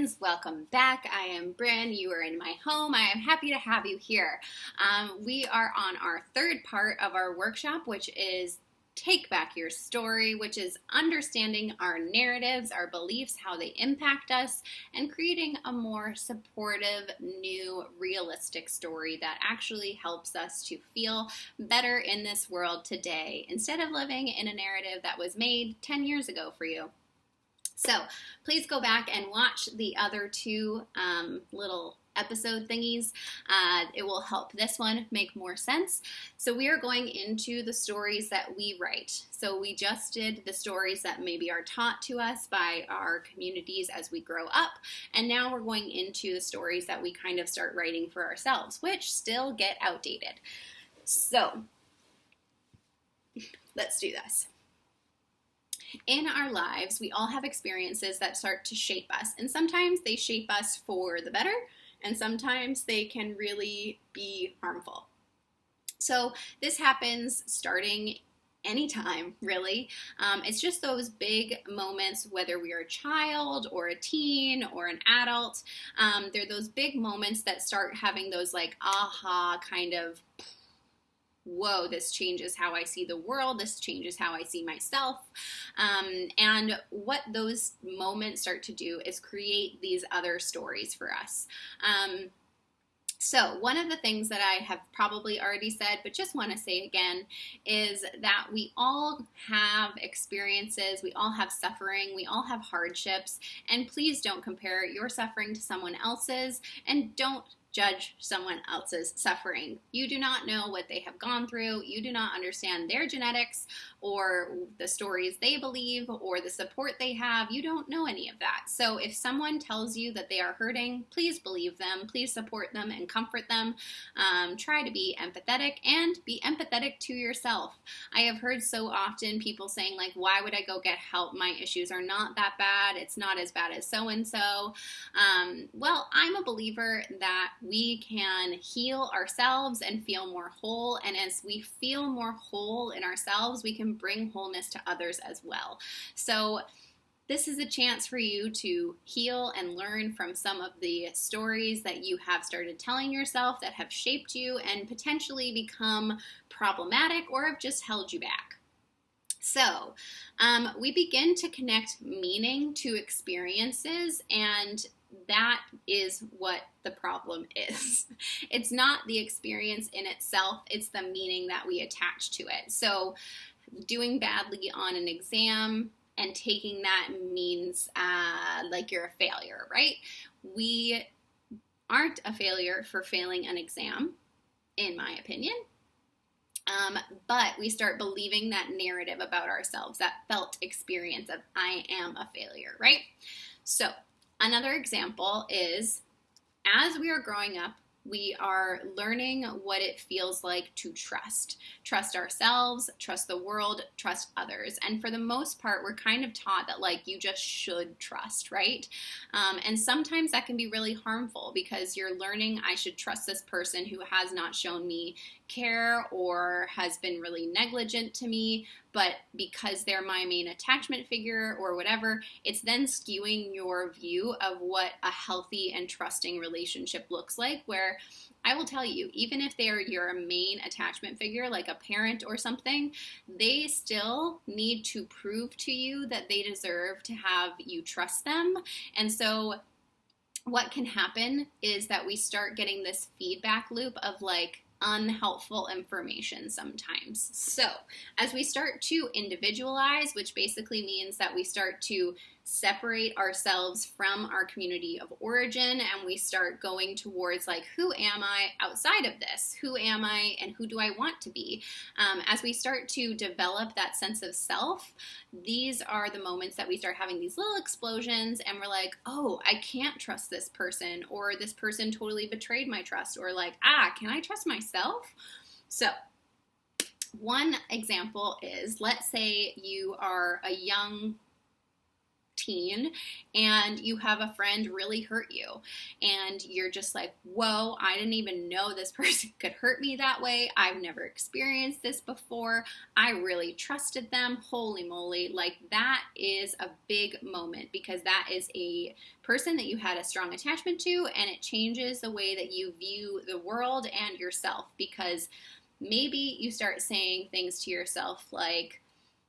friends, welcome back. I am Bryn. You are in my home. I am happy to have you here. We are on our third part of our workshop, which is Take Back Your Story, which is understanding our narratives, our beliefs, how they impact us, and creating a more supportive, new, realistic story that actually helps us to feel better in this world today instead of living in a narrative that was made 10 years ago for you. So please go back and watch the other two little episode thingies. It will help this one make more sense. So we are going into the stories that we write. So we just did the stories that maybe are taught to us by our communities as we grow up. And now we're going into the stories that we kind of start writing for ourselves, which still get outdated. So let's do this. In our lives, we all have experiences that start to shape us, and sometimes they shape us for the better, and sometimes they can really be harmful. So this happens starting anytime, really. It's just those big moments, whether we are a child or a teen or an adult. They're those big moments that start having those like aha kind of, whoa, this changes how I see the world, this changes how I see myself. And what those moments start to do is create these other stories for us. So one of the things that I have probably already said, but just want to say again, is that we all have experiences, we all have suffering, we all have hardships, and please don't compare your suffering to someone else's, and don't judge someone else's suffering. You do not know what they have gone through. You do not understand their genetics or the stories they believe or the support they have. You don't know any of that. So if someone tells you that they are hurting, please believe them. Please support them and comfort them. Try to be empathetic and be empathetic to yourself. I have heard so often people saying like, why would I go get help? My issues are not that bad. It's not as bad as so-and-so. Well, I'm a believer that we can heal ourselves and feel more whole. And as we feel more whole in ourselves, we can bring wholeness to others as well. So this is a chance for you to heal and learn from some of the stories that you have started telling yourself that have shaped you and potentially become problematic or have just held you back. So we begin to connect meaning to experiences, and that is what the problem is. It's not the experience in itself, it's the meaning that we attach to it. So doing badly on an exam and taking that means like you're a failure, right? We aren't a failure for failing an exam, in my opinion. But we start believing that narrative about ourselves, that felt experience of I am a failure, right? So another example is as we are growing up, we are learning what it feels like to trust. Trust ourselves, trust the world, trust others. And for the most part, we're kind of taught that like you just should trust, right? And sometimes that can be really harmful because you're learning I should trust this person who has not shown me care or has been really negligent to me, but because they're my main attachment figure or whatever, it's then skewing your view of what a healthy and trusting relationship looks like, where I will tell you, even if they're your main attachment figure, like a parent or something, they still need to prove to you that they deserve to have you trust them. And so what can happen is that we start getting this feedback loop of like, unhelpful information sometimes. So as we start to individualize, which basically means that we start to separate ourselves from our community of origin and we start going towards like, who am I outside of this? Who am I and who do I want to be? As we start to develop that sense of self, these are the moments that we start having these little explosions and we're like, oh, I can't trust this person, or this person totally betrayed my trust, or like, can I trust myself? So one example is, let's say you are a young teen and you have a friend really hurt you and you're just like, whoa, I didn't even know this person could hurt me that way. I've never experienced this before. I really trusted them. Holy moly. Like, that is a big moment because that is a person that you had a strong attachment to, and it changes the way that you view the world and yourself, because maybe you start saying things to yourself like,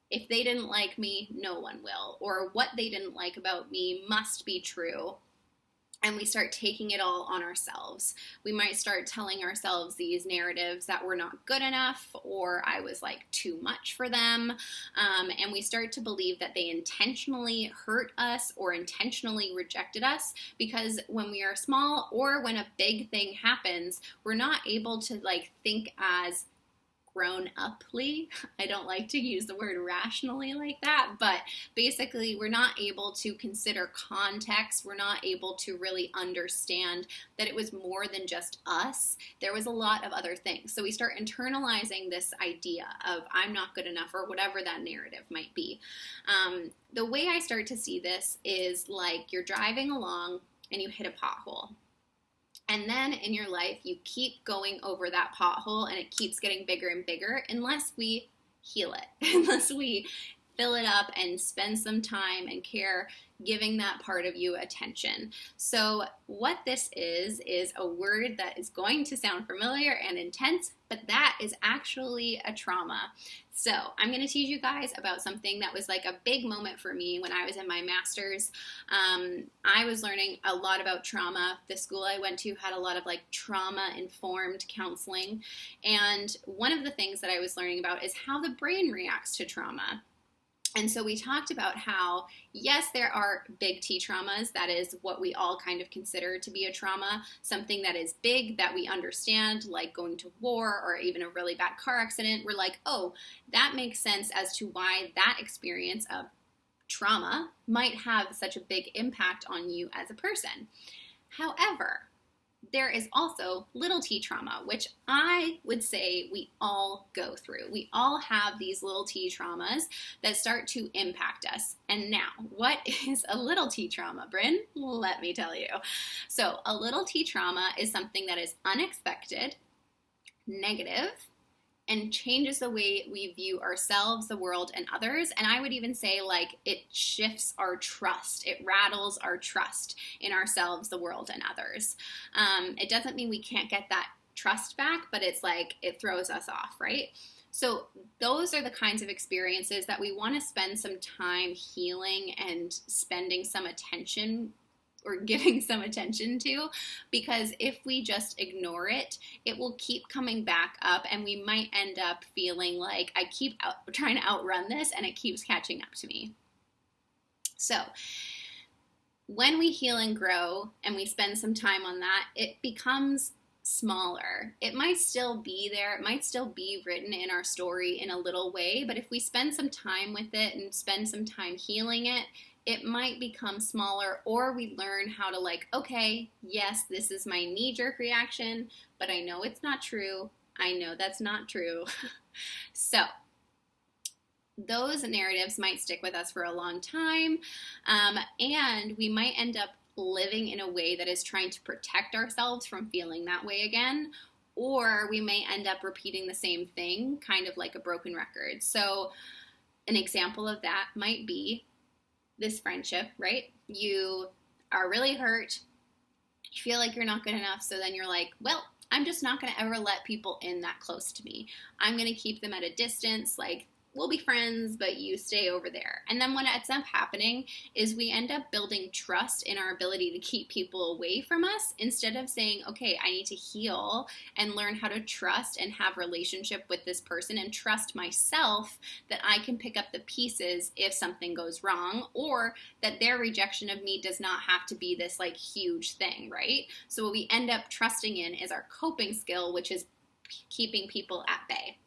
if they didn't like me, no one will. Or what they didn't like about me must be true. And we start taking it all on ourselves. We might start telling ourselves these narratives that we're not good enough, or I was like too much for them. And we start to believe that they intentionally hurt us or intentionally rejected us, because when we are small or when a big thing happens, we're not able to like think as grown-uply. I don't like to use the word rationally like that, but basically we're not able to consider context. We're not able to really understand that it was more than just us. There was a lot of other things. So we start internalizing this idea of I'm not good enough, or whatever that narrative might be. The way I start to see this is like you're driving along and you hit a pothole. And then in your life, you keep going over that pothole and it keeps getting bigger and bigger unless we heal it, unless we fill it up and spend some time and care giving that part of you attention. So what this is a word that is going to sound familiar and intense, but that is actually a trauma. So I'm going to teach you guys about something that was like a big moment for me when I was in my master's. I was learning a lot about trauma. The school I went to had a lot of like trauma-informed counseling. And one of the things that I was learning about is how the brain reacts to trauma. And so we talked about how, yes, there are big T traumas. That is what we all kind of consider to be a trauma, something that is big that we understand, like going to war or even a really bad car accident. We're like, oh, that makes sense as to why that experience of trauma might have such a big impact on you as a person. However, there is also little t trauma, which I would say we all go through. We all have these little t traumas that start to impact us. And now, what is a little t trauma, Bryn? Let me tell you. So a little t trauma is something that is unexpected, negative, and changes the way we view ourselves, the world, and others. And I would even say, like, it shifts our trust. It rattles our trust in ourselves, the world, and others. It doesn't mean we can't get that trust back, but it's like it throws us off, right? So those are the kinds of experiences that we want to spend some time healing and spending some attention or giving some attention to, because if we just ignore it, it will keep coming back up and we might end up feeling like I keep trying to outrun this and it keeps catching up to me. So when we heal and grow and we spend some time on that, it becomes smaller. It might still be there. It might still be written in our story in a little way, but if we spend some time with it and spend some time healing it, it might become smaller, or we learn how to like, okay, yes, this is my knee-jerk reaction, but I know it's not true. I know that's not true. So those narratives might stick with us for a long time, and we might end up living in a way that is trying to protect ourselves from feeling that way again, or we may end up repeating the same thing, kind of like a broken record. So an example of that might be this friendship, right? You are really hurt. You feel like you're not good enough. So then you're like, well, I'm just not going to ever let people in that close to me. I'm going to keep them at a distance. Like, we'll be friends, but you stay over there. And then what ends up happening is we end up building trust in our ability to keep people away from us, instead of saying, okay, I need to heal and learn how to trust and have relationship with this person and trust myself that I can pick up the pieces if something goes wrong, or that their rejection of me does not have to be this like huge thing, right? So what we end up trusting in is our coping skill, which is keeping people at bay.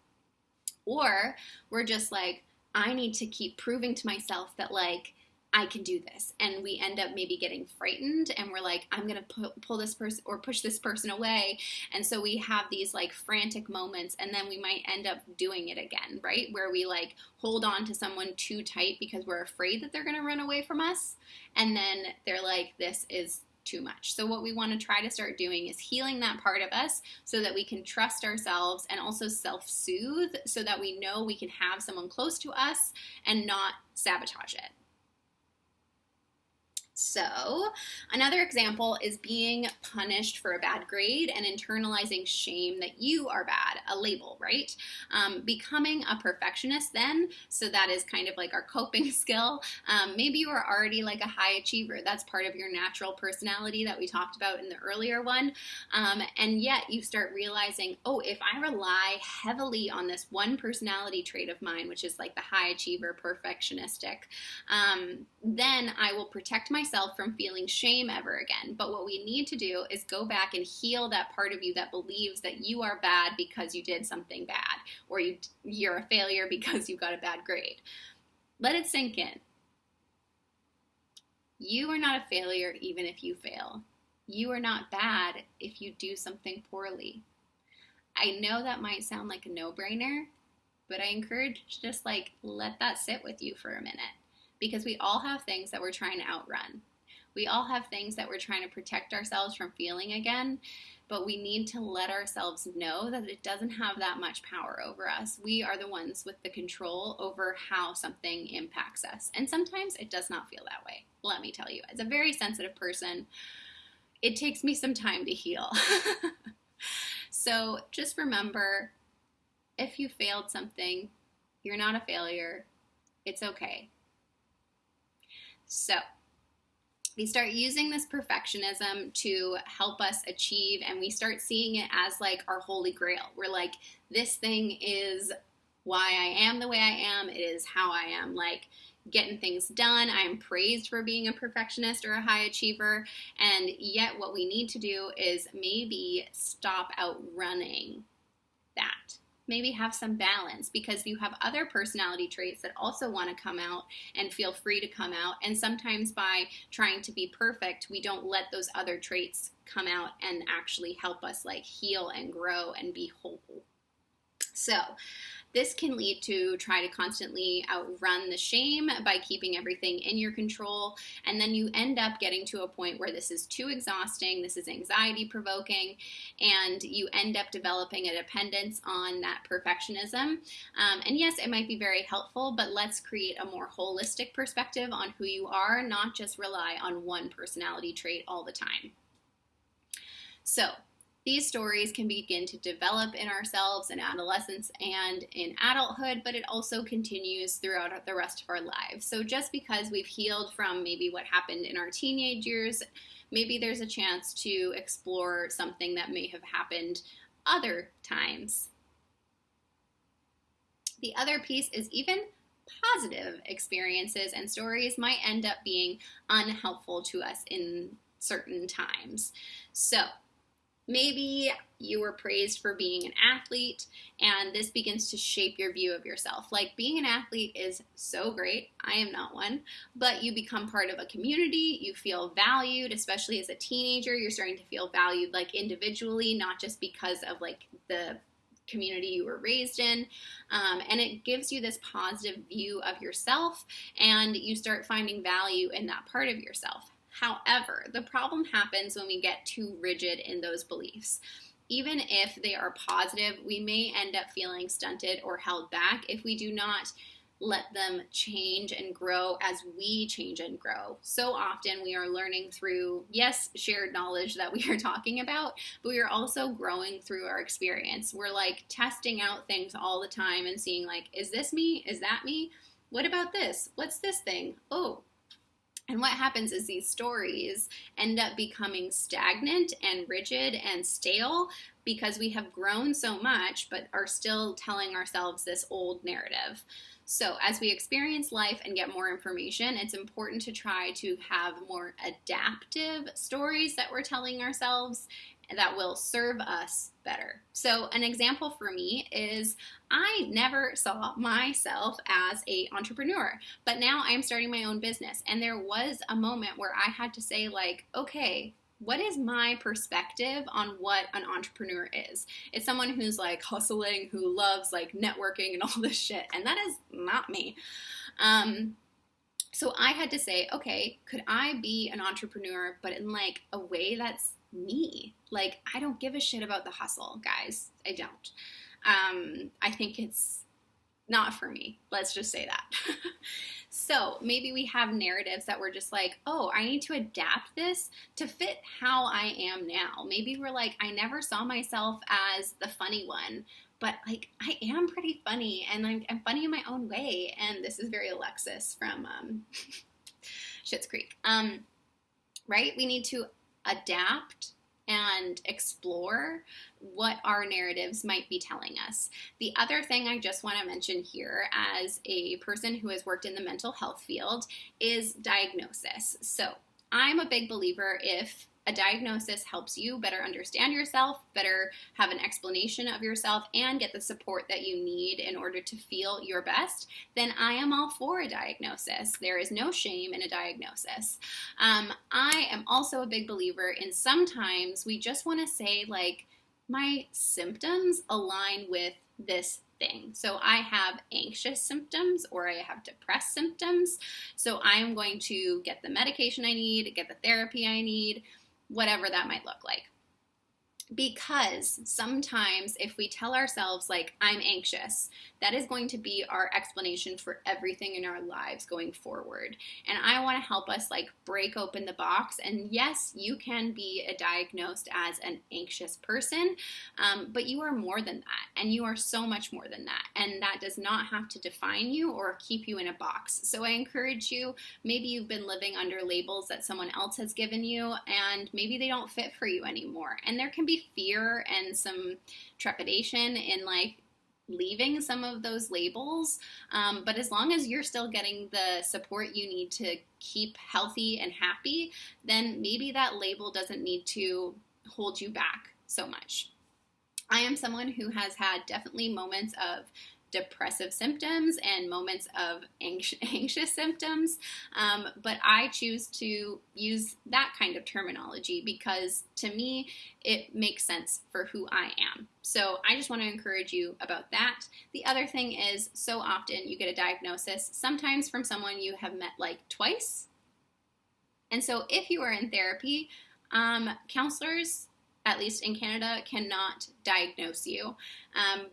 Or we're just like, I need to keep proving to myself that like I can do this. And we end up maybe getting frightened and we're like, I'm going to pull this person or push this person away. And so we have these like frantic moments, and then we might end up doing it again, right? Where we like hold on to someone too tight because we're afraid that they're going to run away from us. And then they're like, this is too much. So what we want to try to start doing is healing that part of us so that we can trust ourselves and also self-soothe so that we know we can have someone close to us and not sabotage it. So another example is being punished for a bad grade and internalizing shame that you are bad, a label, right? Becoming a perfectionist then, so that is kind of like our coping skill. Maybe you are already like a high achiever. That's part of your natural personality that we talked about in the earlier one. And yet you start realizing, oh, if I rely heavily on this one personality trait of mine, which is like the high achiever, perfectionistic, then I will protect myself from feeling shame ever again. But what we need to do is go back and heal that part of you that believes that you are bad because you did something bad, or you're a failure because you got a bad grade. Let it sink in. You are not a failure even if you fail. You are not bad if you do something poorly. I know that might sound like a no-brainer, but I encourage you to just like let that sit with you for a minute. Because we all have things that we're trying to outrun. We all have things that we're trying to protect ourselves from feeling again, but we need to let ourselves know that it doesn't have that much power over us. We are the ones with the control over how something impacts us. And sometimes it does not feel that way. Let me tell you, as a very sensitive person, it takes me some time to heal. So just remember, if you failed something, you're not a failure. It's okay. So we start using this perfectionism to help us achieve, and we start seeing it as like our holy grail. We're like, this thing is why I am the way I am. It is how I am like getting things done. I am praised for being a perfectionist or a high achiever. And yet what we need to do is maybe stop outrunning that. Maybe have some balance, because you have other personality traits that also want to come out and feel free to come out. And sometimes by trying to be perfect, we don't let those other traits come out and actually help us like heal and grow and be whole. So this can lead to try to constantly outrun the shame by keeping everything in your control. And then you end up getting to a point where this is too exhausting, this is anxiety provoking, and you end up developing a dependence on that perfectionism. And yes, it might be very helpful, but let's create a more holistic perspective on who you are, not just rely on one personality trait all the time. So these stories can begin to develop in ourselves in adolescence and in adulthood, but it also continues throughout the rest of our lives. So just because we've healed from maybe what happened in our teenage years, maybe there's a chance to explore something that may have happened other times. The other piece is even positive experiences and stories might end up being unhelpful to us in certain times. So maybe you were praised for being an athlete, and this begins to shape your view of yourself. Like, being an athlete is so great. I am not one, but you become part of a community. You feel valued, especially as a teenager. You're starting to feel valued like individually, not just because of like the community you were raised in. And it gives you this positive view of yourself, and you start finding value in that part of yourself. However, the problem happens when we get too rigid in those beliefs. Even if they are positive, we may end up feeling stunted or held back if we do not let them change and grow as we change and grow. So often we are learning through, yes, shared knowledge that we are talking about, but we are also growing through our experience. We're like testing out things all the time and seeing like, is this me? Is that me? What about this? What's this thing? Oh. And what happens is these stories end up becoming stagnant and rigid and stale because we have grown so much but are still telling ourselves this old narrative. So as we experience life and get more information, it's important to try to have more adaptive stories that we're telling ourselves that will serve us better. So an example for me is I never saw myself as an entrepreneur, but now I'm starting my own business. And there was a moment where I had to say, like, okay, what is my perspective on what an entrepreneur is? It's someone who's like hustling, who loves like networking and all this shit. And that is not me. So I had to say, okay, could I be an entrepreneur, but in like a way that's me? Like, I don't give a shit about the hustle, guys. I don't. I think it's not for me. Let's just say that. So maybe we have narratives that we're just like, oh, I need to adapt this to fit how I am now. Maybe we're like, I never saw myself as the funny one, but like I am pretty funny, and I'm funny in my own way. And this is very Alexis from Schitt's Creek. Right? We need to adapt and explore what our narratives might be telling us. The other thing I just want to mention here, as a person who has worked in the mental health field, is diagnosis. So I'm a big believer, if a diagnosis helps you better understand yourself, better have an explanation of yourself, and get the support that you need in order to feel your best, then I am all for a diagnosis. There is no shame in a diagnosis. I am also a big believer in sometimes we just want to say, like, my symptoms align with this thing. So I have anxious symptoms, or I have depressed symptoms. So I'm going to get the medication I need, get the therapy I need, whatever that might look like. Because sometimes if we tell ourselves, like, I'm anxious, that is going to be our explanation for everything in our lives going forward. And I want to help us like break open the box. And yes, you can be diagnosed as an anxious person, but you are more than that. And you are so much more than that. And that does not have to define you or keep you in a box. So I encourage you, maybe you've been living under labels that someone else has given you, and maybe they don't fit for you anymore. And there can be fear and some trepidation in like leaving some of those labels, but as long as you're still getting the support you need to keep healthy and happy, then maybe that label doesn't need to hold you back so much. I am someone who has had definitely moments of depressive symptoms and moments of anxious symptoms, but I choose to use that kind of terminology because to me it makes sense for who I am. So I just want to encourage you about that. The other thing is, so often you get a diagnosis, sometimes from someone you have met like twice. And so if you are in therapy, counselors, at least in Canada, cannot diagnose you.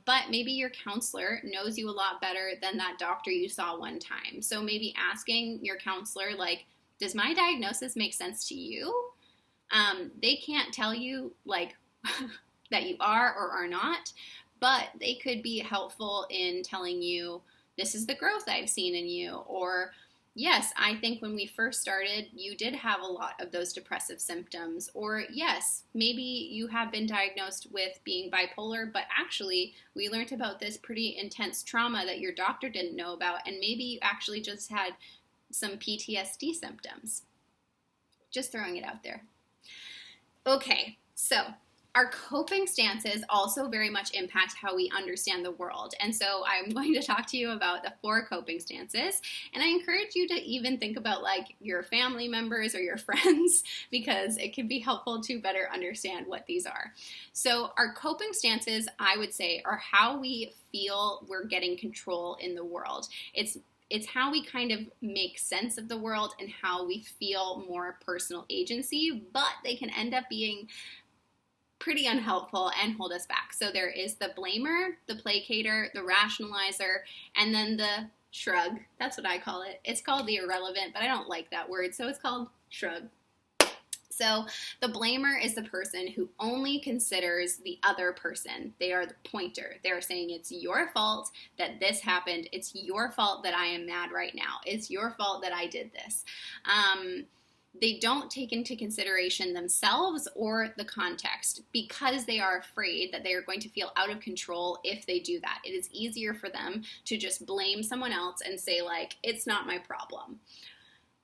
But maybe your counselor knows you a lot better than that doctor you saw one time. So maybe asking your counselor, like, does my diagnosis make sense to you? They can't tell you, like, that you are or are not, but they could be helpful in telling you, this is the growth I've seen in you, or yes, I think when we first started, you did have a lot of those depressive symptoms. Or yes, maybe you have been diagnosed with being bipolar, but actually we learned about this pretty intense trauma that your doctor didn't know about, and maybe you actually just had some PTSD symptoms. Just throwing it out there. Okay, so our coping stances also very much impact how we understand the world. And so I'm going to talk to you about the 4 coping stances. And I encourage you to even think about like your family members or your friends, because it can be helpful to better understand what these are. So our coping stances, I would say, are how we feel we're getting control in the world. It's how we kind of make sense of the world and how we feel more personal agency, but they can end up being pretty unhelpful and hold us back. So there is the blamer, the placater, the rationalizer, and then the shrug. That's what I call it. It's called the irrelevant, but I don't like that word, so it's called shrug. So the blamer is the person who only considers the other person. They are the pointer. They're saying it's your fault that this happened. It's your fault that I am mad right now. It's your fault that I did this. They don't take into consideration themselves or the context because they are afraid that they are going to feel out of control if they do that. It is easier for them to just blame someone else and say, like, it's not my problem.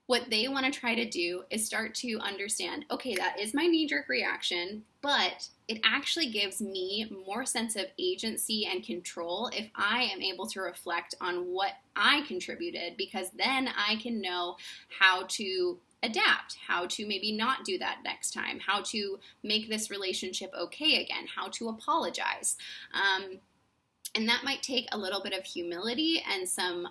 What they want to try to do is start to understand, okay, that is my knee-jerk reaction, but it actually gives me more sense of agency and control if I am able to reflect on what I contributed, because then I can know how to adapt, how to maybe not do that next time, how to make this relationship okay again, how to apologize. And that might take a little bit of humility and some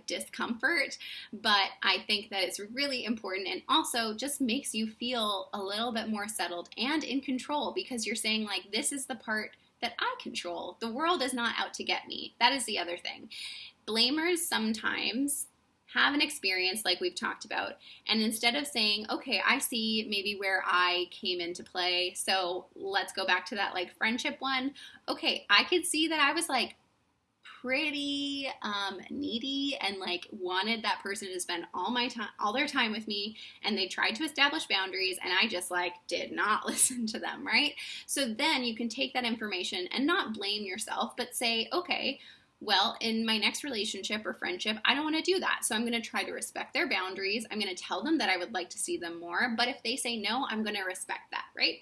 discomfort, but I think that it's really important, and also just makes you feel a little bit more settled and in control, because you're saying, like, this is the part that I control. The world is not out to get me. That is the other thing. Blamers sometimes have an experience like we've talked about, and instead of saying, okay, I see maybe where I came into play, so let's go back to that like friendship one. Okay, I could see that I was like pretty needy and like wanted that person to spend all their time with me, and they tried to establish boundaries and I just like did not listen to them, right? So then you can take that information and not blame yourself, but say, okay, well, in my next relationship or friendship, I don't want to do that. So I'm going to try to respect their boundaries. I'm going to tell them that I would like to see them more. But if they say no, I'm going to respect that, right?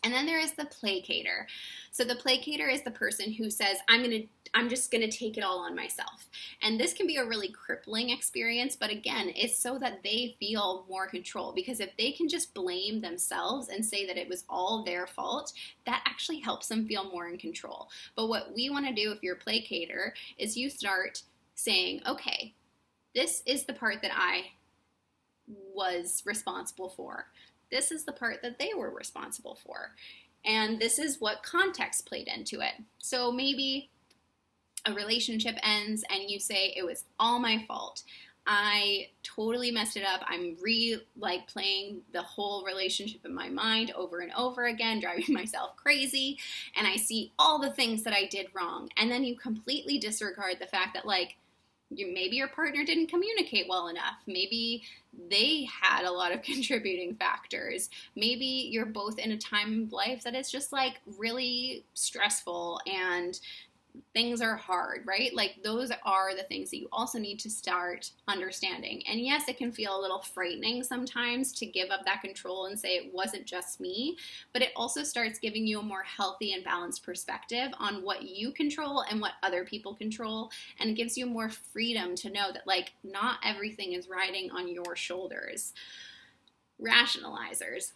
And then there is the placator. So the placator is the person who says, I'm just going to take it all on myself. And this can be a really crippling experience, but again, it's so that they feel more control, because if they can just blame themselves and say that it was all their fault, that actually helps them feel more in control. But what we want to do if you're a placator is you start saying, okay, this is the part that I was responsible for. This is the part that they were responsible for. And this is what context played into it. So maybe a relationship ends and you say, it was all my fault. I totally messed it up. I'm playing the whole relationship in my mind over and over again, driving myself crazy. And I see all the things that I did wrong. And then you completely disregard the fact that maybe your partner didn't communicate well enough. Maybe they had a lot of contributing factors. Maybe you're both in a time of life that is just like really stressful and things are hard, right? Like those are the things that you also need to start understanding. And yes, it can feel a little frightening sometimes to give up that control and say it wasn't just me, but it also starts giving you a more healthy and balanced perspective on what you control and what other people control, and it gives you more freedom to know that like not everything is riding on your shoulders. Rationalizers.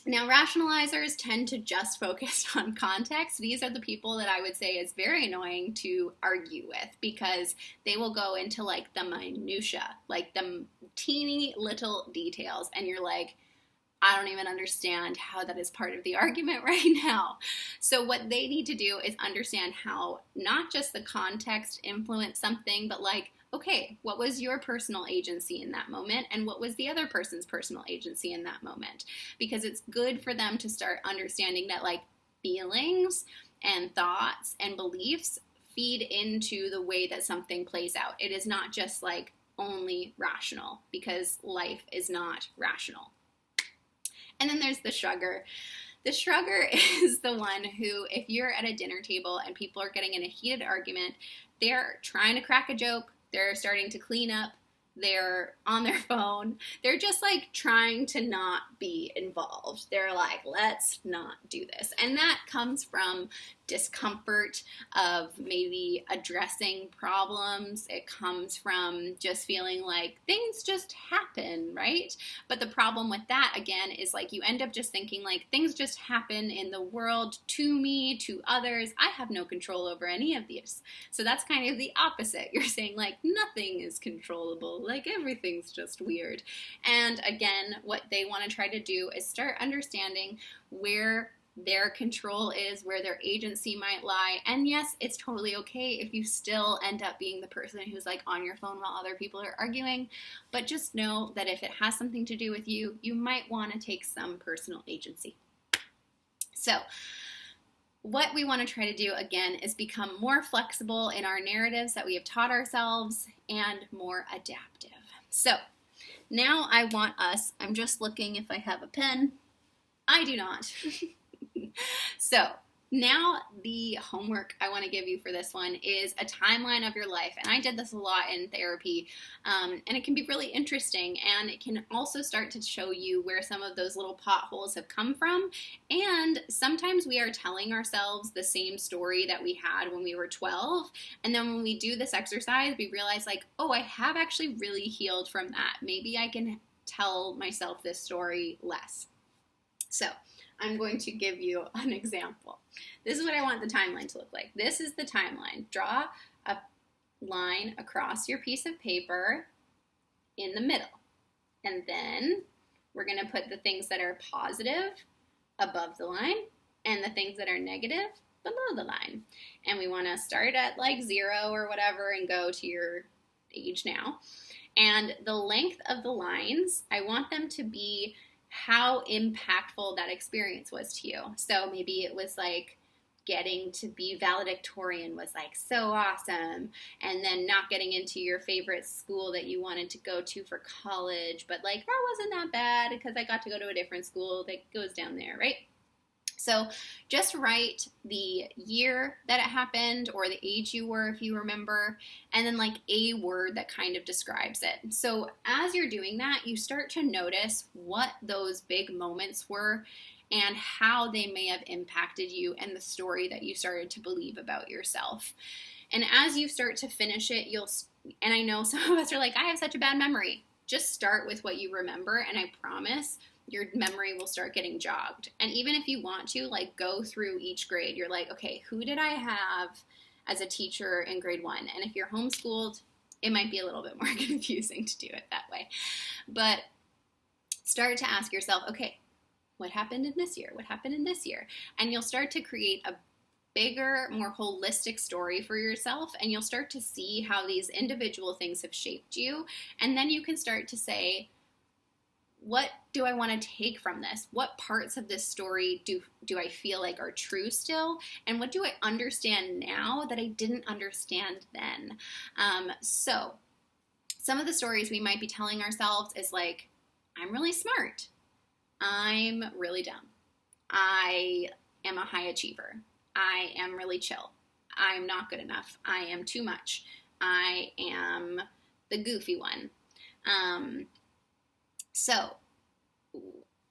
Now, rationalizers tend to just focus on context. These are the people that I would say is very annoying to argue with, because they will go into like the minutia, like the teeny little details, and you're like, I don't even understand how that is part of the argument right now. So what they need to do is understand how not just the context influenced something, but like, okay, what was your personal agency in that moment, and what was the other person's personal agency in that moment? Because it's good for them to start understanding that like feelings and thoughts and beliefs feed into the way that something plays out. It is not just like only rational, because life is not rational. And then there's the shrugger. The shrugger is the one who, if you're at a dinner table and people are getting in a heated argument, they're trying to crack a joke, they're starting to clean up, they're on their phone, they're just like trying to not be involved. They're like, let's not do this. And that comes from discomfort of maybe addressing problems. It comes from just feeling like things just happen, right? But the problem with that, again, is like you end up just thinking like things just happen in the world to me, to others. I have no control over any of these. So that's kind of the opposite. You're saying like nothing is controllable, like everything's just weird. And again, what they want to try to do is start understanding where their control is, where their agency might lie. And yes, it's totally okay if you still end up being the person who's like on your phone while other people are arguing, but just know that if it has something to do with you, you might want to take some personal agency. So what we want to try to do again is become more flexible in our narratives that we have taught ourselves and more adaptive. So now I want us, I'm just looking if I have a pen. I do not. So Now, the homework I want to give you for this one is a timeline of your life. And I did this a lot in therapy, and it can be really interesting. And it can also start to show you where some of those little potholes have come from. And sometimes we are telling ourselves the same story that we had when we were 12. And then when we do this exercise, we realize, like, oh, I have actually really healed from that. Maybe I can tell myself this story less. So I'm going to give you an example. This is what I want the timeline to look like. This is the timeline. Draw a line across your piece of paper in the middle. And then we're going to put the things that are positive above the line and the things that are negative below the line. And we want to start at like 0 or whatever and go to your age now. And the length of the lines, I want them to be how impactful that experience was to you. So maybe it was like getting to be valedictorian was like so awesome, and then not getting into your favorite school that you wanted to go to for college, but like that wasn't that bad because I got to go to a different school that goes down there, right? So just write the year that it happened or the age you were if you remember, and then like a word that kind of describes it. So as you're doing that, you start to notice what those big moments were and how they may have impacted you and the story that you started to believe about yourself. And as you start to finish it, and I know some of us are like, I have such a bad memory. Just start with what you remember, and I promise your memory will start getting jogged. And even if you want to, like, go through each grade, you're like, okay, who did I have as a teacher in grade 1? And if you're homeschooled, it might be a little bit more confusing to do it that way. But start to ask yourself, okay, what happened in this year? What happened in this year? And you'll start to create a bigger, more holistic story for yourself, and you'll start to see how these individual things have shaped you. And then you can start to say, what do I want to take from this? What parts of this story do I feel like are true still? And what do I understand now that I didn't understand then? So some of the stories we might be telling ourselves is like, I'm really smart. I'm really dumb. I am a high achiever. I am really chill. I'm not good enough. I am too much. I am the goofy one. So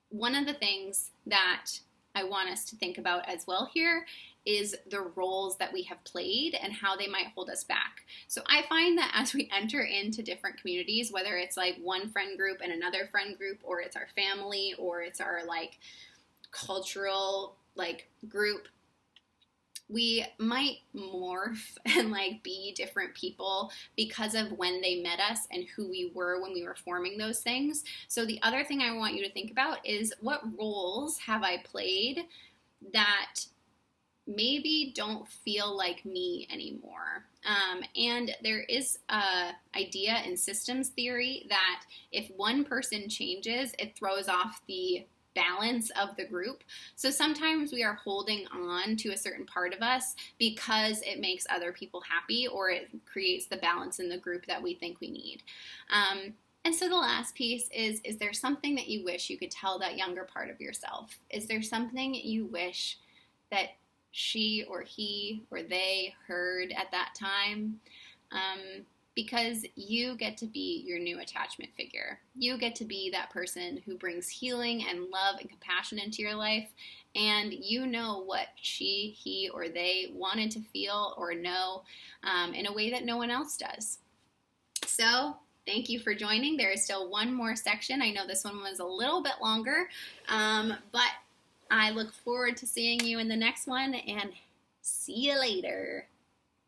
one of the things that I want us to think about as well here is the roles that we have played and how they might hold us back. So I find that as we enter into different communities, whether it's like one friend group and another friend group, or it's our family, or it's our like cultural like group, we might morph and like be different people because of when they met us and who we were when we were forming those things. So the other thing I want you to think about is, what roles have I played that maybe don't feel like me anymore? And there is a idea in systems theory that if one person changes, it throws off the balance of the group. So sometimes we are holding on to a certain part of us because it makes other people happy, or it creates the balance in the group that we think we need. And so the last piece is there something that you wish you could tell that younger part of yourself? Is there something you wish that she or he or they heard at that time? Because you get to be your new attachment figure. You get to be that person who brings healing and love and compassion into your life, and you know what she, he, or they wanted to feel or know in a way that no one else does. So thank you for joining. There is still one more section. I know this one was a little bit longer, but I look forward to seeing you in the next one, and see you later.